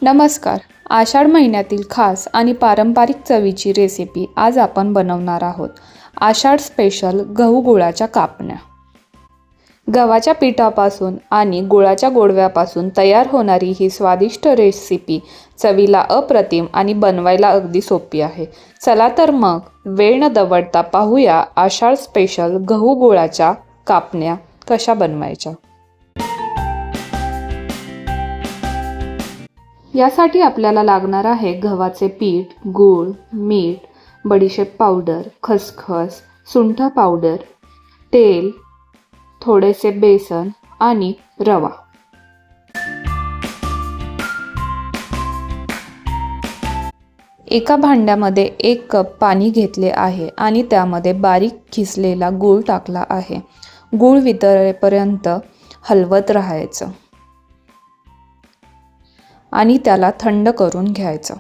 नमस्कार. आषाढ महिन्यातील खास आणि पारंपरिक चवीची रेसिपी आज आपण बनवणार आहोत. आषाढ स्पेशल गहू गुळाच्या कापण्या. गव्हाच्या पिठापासून आणि गुळाच्या गोडव्यापासून तयार होणारी ही स्वादिष्ट रेसिपी चवीला अप्रतिम आणि बनवायला अगदी सोपी आहे. चला तर मग वेळ न दवडता पाहूया आषाढ स्पेशल गहू गुळाच्या कापण्या कशा बनवायच्या. यासाठी आपल्याला लागणार आहे गव्हाचे पीठ, गूळ, मीठ, बडीशेप पावडर, खसखस, सुंठ पावडर, तेल, थोडेसे बेसन आणि रवा. एका भांड्यामध्ये 1 कप पाणी घेतले आहे आणि त्यामध्ये बारीक खिसलेला गूळ टाकला आहे. गूळ वितळेपर्यंत हलवत राहायचं आणि त्याला थंड करून घ्यायचं.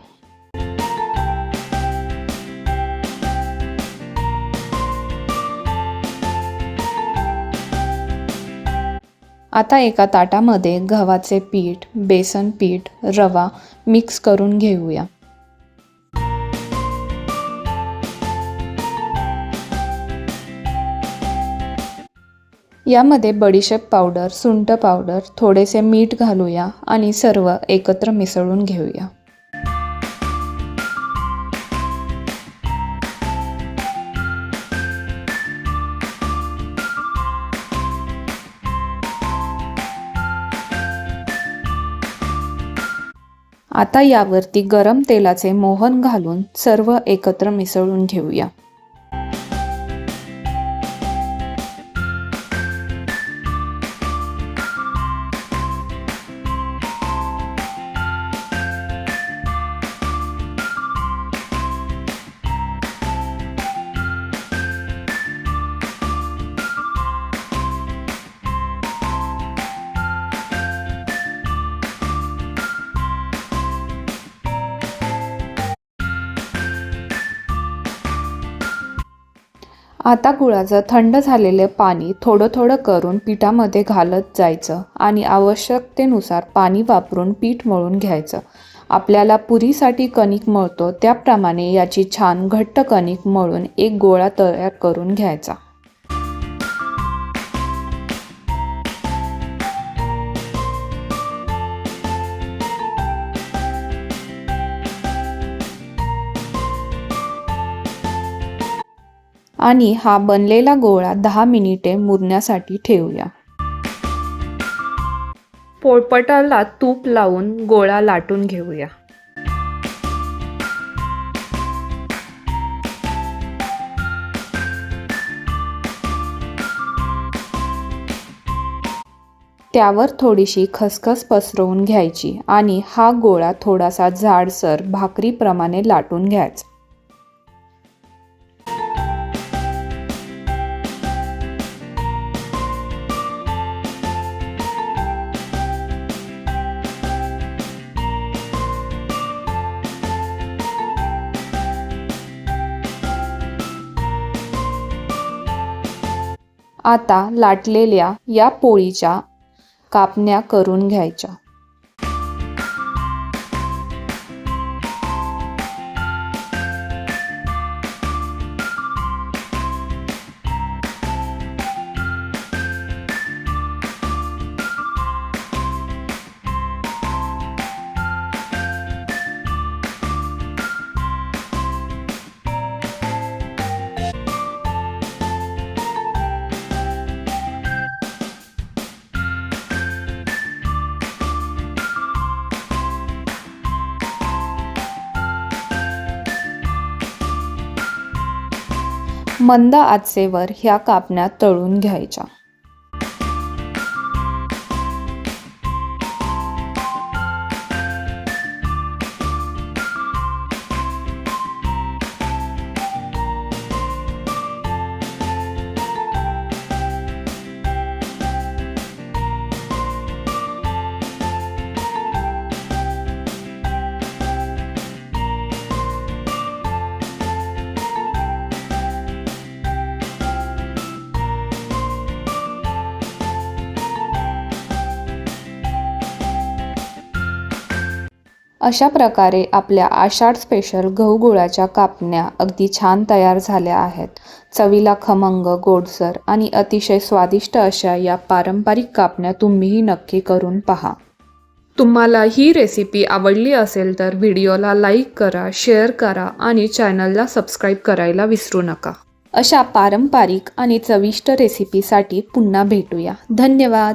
आता एका ताटामध्ये गव्हाचे पीठ, बेसन पीठ, रवा मिक्स करून घेऊया. यामध्ये बडीशेप पावडर, सुंठ पावडर, थोडेसे मीठ घालूया आणि सर्व एकत्र मिसळून घेऊया. आता यावरती गरम तेलाचे मोहन घालून सर्व एकत्र मिसळून घेऊया. आता गुळाचं थंड झालेले पाणी थोडं थोडं करून पिठामध्ये घालत जायचं आणि आवश्यकतेनुसार पाणी वापरून पीठ मळून घ्यायचं. आपल्याला पुरीसाठी कणिक मळतो त्याप्रमाणे याची छान घट्ट कणिक मळून एक गोळा तयार करून घ्यायचा. आणि हा बनलेला गोळा 10 मिनिटे मुरण्यासाठी ठेवूया. पोळपाटाला तूप लावून गोळा लाटून घेऊया. त्यावर थोडीशी खसखस पसरवून घ्यायची आणि हा गोळा थोडासा जाडसर भाकरीप्रमाणे लाटून घ्यायचा. आता लाटलेल्या या पोळीच्या कापण्या करून घ्यायच्या. मंद आचेवर ह्या कापण्या तळून घ्यायच्या. अशा प्रकारे आपल्या आषाढ स्पेशल गहू गुळाच्या कापण्या अगदी छान तयार झाल्या आहेत. चवीला खमंग, गोडसर आणि अतिशय स्वादिष्ट अशा या पारंपरिक कापण्या तुम्हीही नक्की करून पहा. तुम्हाला ही रेसिपी आवडली असेल तर व्हिडिओला लाईक करा, शेअर करा आणि चॅनलला सबस्क्राईब करायला विसरू नका. अशा पारंपरिक आणि चविष्ट रेसिपीसाठी पुन्हा भेटूया. धन्यवाद.